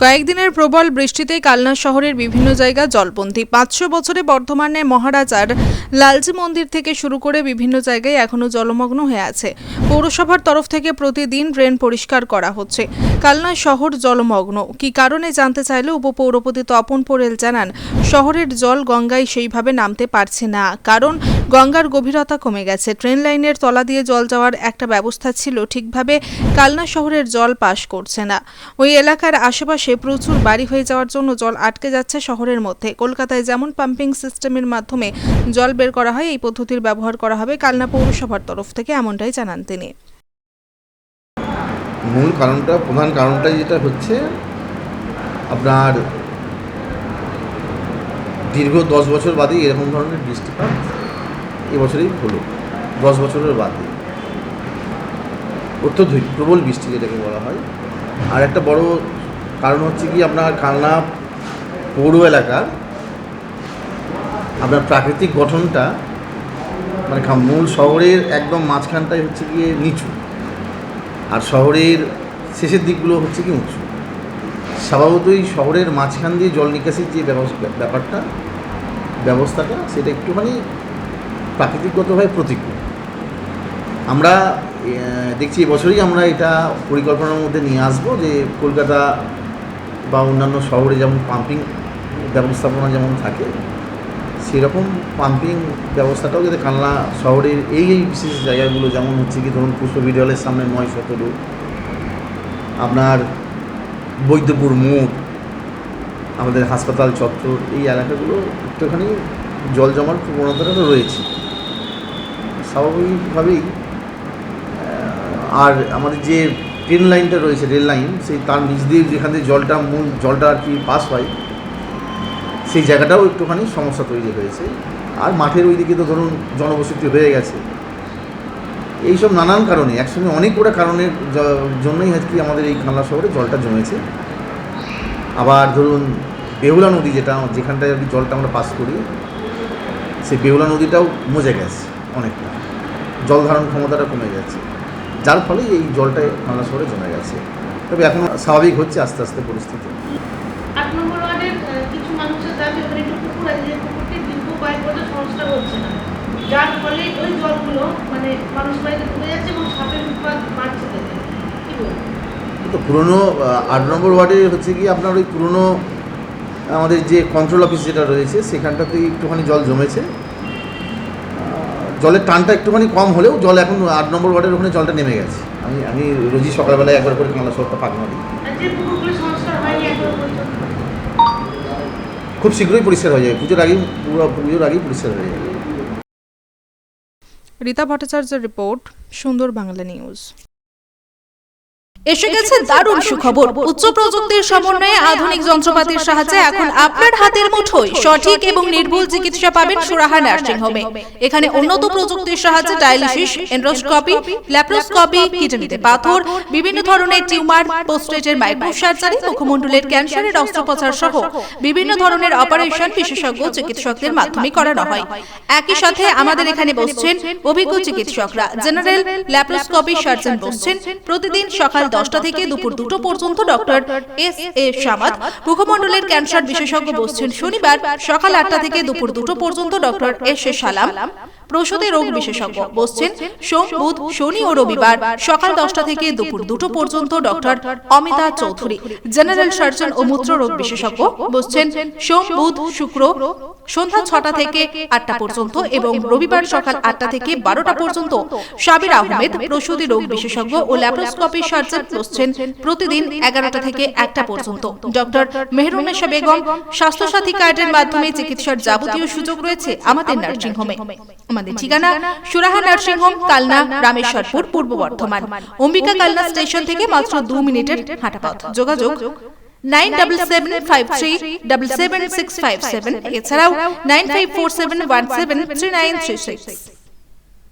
কয়েকদিনের প্রবল বৃষ্টিতে কালনা শহরের বিভিন্ন জায়গা জলবন্দী। 500 বছরে বর্ধমানের মহারাজার লালজি মন্দির থেকে শুরু করে বিভিন্ন জায়গায় এখনো জলমগ্ন হয়ে আছে। পৌরসভার তরফ থেকে প্রতিদিন ড্রেন পরিষ্কার করা হচ্ছে। কালনা শহর জলমগ্ন কি কারণে জানতে চাইলে উপপৌরপতি তপন পোরেল জানান, শহরের জল গঙ্গায় সেইভাবে নামতে পারছে না, কারণ গঙ্গার গভীরতা কমে গেছে। ট্রেন লাইনের তলা দিয়ে জল যাওয়ার একটা ব্যবস্থা ছিল, ঠিকভাবে কালনা শহরের জল পাস করছে না। ওই এলাকার আশেপাশে প্রচুর বাড়ি হয়ে যাওয়ার জন্য জল আটকে যাচ্ছে শহরের মধ্যে। কলকাতায় যেমন পাম্পিং সিস্টেমের মাধ্যমে জল বের করা হয়, এই পদ্ধতির ব্যবহার করা হবে কালনা পৌরসভার তরফ থেকে, এমনটাই জানান তিনি। প্রধান কারণটা যেটা হচ্ছে আপনার দীর্ঘ 10 বছর বাদে এরকম ধরনের বৃষ্টিপাত এবছরেই হলো। 10 বছরের বাদে অত্যধিক প্রবল বৃষ্টি যেটাকে বলা হয়। আর একটা বড় কারণ হচ্ছে কি আপনার কালনা পৌর এলাকার আপনার প্রাকৃতিক গঠনটা মানে মূল শহরের একদম মাঝখানটাই হচ্ছে গিয়ে নিচু, আর শহরের শেষের দিকগুলো হচ্ছে কি উঁচু। স্বভাবতই শহরের মাঝখান দিয়ে জল নিকাশির যে ব্যবস্থাটা সেটা একটুখানি প্রাকৃতিকগতভাবে প্রতিকূল। আমরা দেখছি এবছরই আমরা এটা পরিকল্পনার মধ্যে নিয়ে আসবো যে কলকাতা বা অন্যান্য শহরে যেমন পাম্পিং ব্যবস্থাপনা যেমন থাকে, সেরকম পাম্পিং ব্যবস্থাটাও যাতে কালনা শহরের এই বিশেষ জায়গাগুলো, যেমন হচ্ছে কি ধরুন পুষ্পবিডি হলের সামনে 9-17, আপনার বৈদ্যপুর মোড়, আমাদের হাসপাতাল চত্বর, এই এলাকাগুলো একটুখানি জল জমার প্রবণতাটা রয়েছে স্বাভাবিকভাবেই। আর আমাদের যে ট্রেন লাইনটা রয়েছে, রেল লাইন, সেই তার নিচ দিয়ে যেখান থেকে মূল জলটা আর কি পাস হয়, সেই জায়গাটাও একটুখানি সমস্যা তৈরি হয়েছে। আর মাঠের ওই দিকে তো ধরুন জনবসতি হয়ে গেছে। এইসব নানান কারণে, একসঙ্গে অনেক কটা কারণের জন্যই হচ্ছে কি আমাদের এই কালনা শহরে জলটা জমেছে। আবার ধরুন বেহুলা নদী যেখানটায় আর কি জলটা আমরা পাস করি, সেই বেহুলা নদীটাও মজে গেছে অনেকটা, জল ধারণ ক্ষমতাটা কমে যাচ্ছে, যার ফলে এই জলটা কালনা শহরে জমে গেছে। তবে এখন স্বাভাবিক হচ্ছে আস্তে আস্তে পরিস্থিতি। 8 নম্বর ওয়ার্ডের কিছু মানুষের দাবি ওখানে একটু পুকুর আছে, যে পুকুরটি দীর্ঘ কয়েক বছর সংস্কার হচ্ছে না, যার ফলে ওই জলগুলো মানে মানুষ বাড়িতে ঢুকে যাচ্ছে এবং সাপের উৎপাত বাড়ছে। তো পুরনো 8 নম্বর ওয়ার্ডে হচ্ছে কি আপনার ওই পুরনো আমাদের যে কন্ট্রোল অফিস যেটা রয়েছে, সেখানটাতেই একটুখানি জল জমেছে। জলের টানটা একটুখানি কম হলেও জল এখন 8 নম্বর ওয়ার্ডের ওখানে জলটা নেমে গেছে। আমি রোজই সকালবেলায় একবার করে কালনা শহরটা পাকনা দিই। খুব শীঘ্রই পরিষ্কার হয়ে যাবে, পুজোর আগেই পরিষ্কার হয়ে যাবে। রীতা ভট্টাচার্যের রিপোর্ট, সুন্দর বাংলা নিউজ। এসে গেছে দারুণ সুখবর। উচ্চ প্রযুক্তির সমন্বয়ে আধুনিক যন্ত্রপাতির সাহায্যে এখন আপনার হাতের মুঠোয় সঠিক এবং নির্ভুল চিকিৎসা পাবেন সুরাহা নার্সিং হোমে। এখানে উন্নত প্রযুক্তির সাহায্যে ডায়ালিসিস, এন্ডোস্কোপি, ল্যাপ্রোস্কোপি, কিডনিতে পাথর, বিভিন্ন ধরনের টিউমার, প্রোস্টেটের মাইক্রোসার্জারি, মুখমণ্ডলের ক্যান্সারের অস্ত্রোপচার সহ বিভিন্ন ধরনের অপারেশন বিশেষজ্ঞ চিকিৎসকদের মাধ্যমে করানো হয়। একই সাথে আমাদের এখানে বসছেন অভিজ্ঞ চিকিৎসকরা। জেনারেল ল্যাপ্রোস্কোপি সার্জন বসছেন প্রতিদিন সকাল 10টা থেকে দুপুর 2টো পর্যন্ত ডক্টর S.A. সামাদ। মুখমণ্ডলের ক্যান্সার বিশেষজ্ঞ বসছেন শনিবার সকাল 8টা থেকে দুপুর 2টো পর্যন্ত ডক্টর S.A. সালাম। প্রসূতি রোগ বিশেষজ্ঞ বসছেন সোম, বুধ, শনি ও রবিবার সকাল 10টা থেকে দুপুর 2টো পর্যন্ত doctor Amita Chowdhury. General surgeon ও মূত্র রোগ বিশেষজ্ঞ বসছেন সোম, বুধ, শুক্র সন্ধ্যা 6টা থেকে 8টা পর্যন্ত এবং রবিবার সকাল 8টা থেকে 12টা পর্যন্ত। সাবির আহমেদ প্রসূতি রোগ বিশেষজ্ঞ ও ল্যাপ্রোস্কোপি সার্জন বসছেন প্রতিদিন 11টা থেকে 1টা পর্যন্ত। ডক্টর মেহরুন্নেসা বেগম। স্বাস্থ্যসাথী কার্ডের মাধ্যমে চিকিৎসার যাবতীয় সুযোগ রয়েছে আমাদের নার্সিং হোমে। আমাদের ঠিকানা সুরাহা নার্সিং হোম, কালনা, রামেশ্বরপুর, পূর্ব বর্ধমান। অম্বিকা কালনা স্টেশন থেকে মাত্র 2 মিনিটের হাঁটা পথ। যোগাযোগ 9775377657, এছাড়াও 9547173936।